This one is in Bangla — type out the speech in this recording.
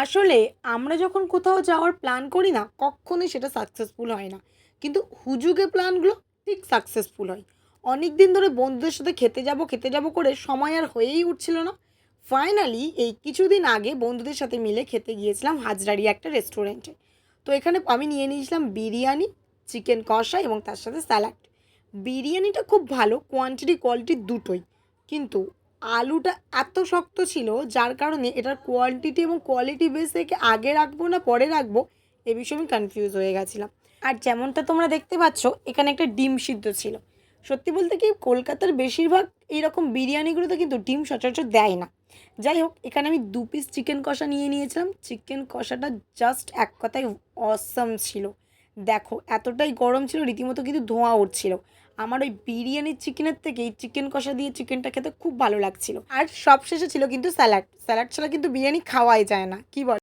আসলে আমরা যখন কোথাও যাওয়ার প্ল্যান করি না, কক্ষনোই সেটা সাকসেসফুল হয় না। কিন্তু হুজুগে প্ল্যানগুলো ঠিক সাকসেসফুল হয়। অনেকদিন ধরে বন্ধুদের সাথে খেতে যাবো করে সময় আর হয়েই উঠছিল না। ফাইনালি এই কিছুদিন আগে বন্ধুদের সাথে মিলে খেতে গিয়েছিলাম হাজরাড়ি একটা রেস্টুরেন্টে। তো এখানে আমি নিয়ে নিয়েছিলাম বিরিয়ানি, চিকেন কষা এবং তার সাথে স্যালাড। বিরিয়ানিটা খুব ভালো, কোয়ান্টিটি কোয়ালিটি দুটোই। কিন্তু আলুটা এত শক্ত ছিল যার কারণে এটার কোয়ান্টিটি এবং কোয়ালিটি বেস থেকে আগে রাখবো না পরে রাখবো এ বিষয়ে আমি কনফিউজ হয়ে গেছিলাম। আর যেমনটা তোমরা দেখতে পাচ্ছ এখানে একটা ডিম সিদ্ধ ছিল। সত্যি বলতে কি কলকাতার বেশিরভাগ এইরকম বিরিয়ানিগুলোতে কিন্তু ডিম সচরাচর দেয় না। যাই হোক এখানে আমি ২ পিস চিকেন কষা নিয়ে নিয়েছিলাম। চিকেন কষাটা জাস্ট এক কথায় অসাম ছিল। দেখো এতটাই গরম ছিল রীতিমতো কিন্তু ধোঁয়া উঠছিল। আমার ওই বিরিয়ানির চিকেনের থেকে এই চিকেন কষা দিয়ে চিকেনটা খেতে খুব ভালো লাগছিল। আর সবশেষে ছিল কিন্তু স্যালাড। স্যালাড ছাড়া কিন্তু বিরিয়ানি খাওয়াই যায় না। কি বল?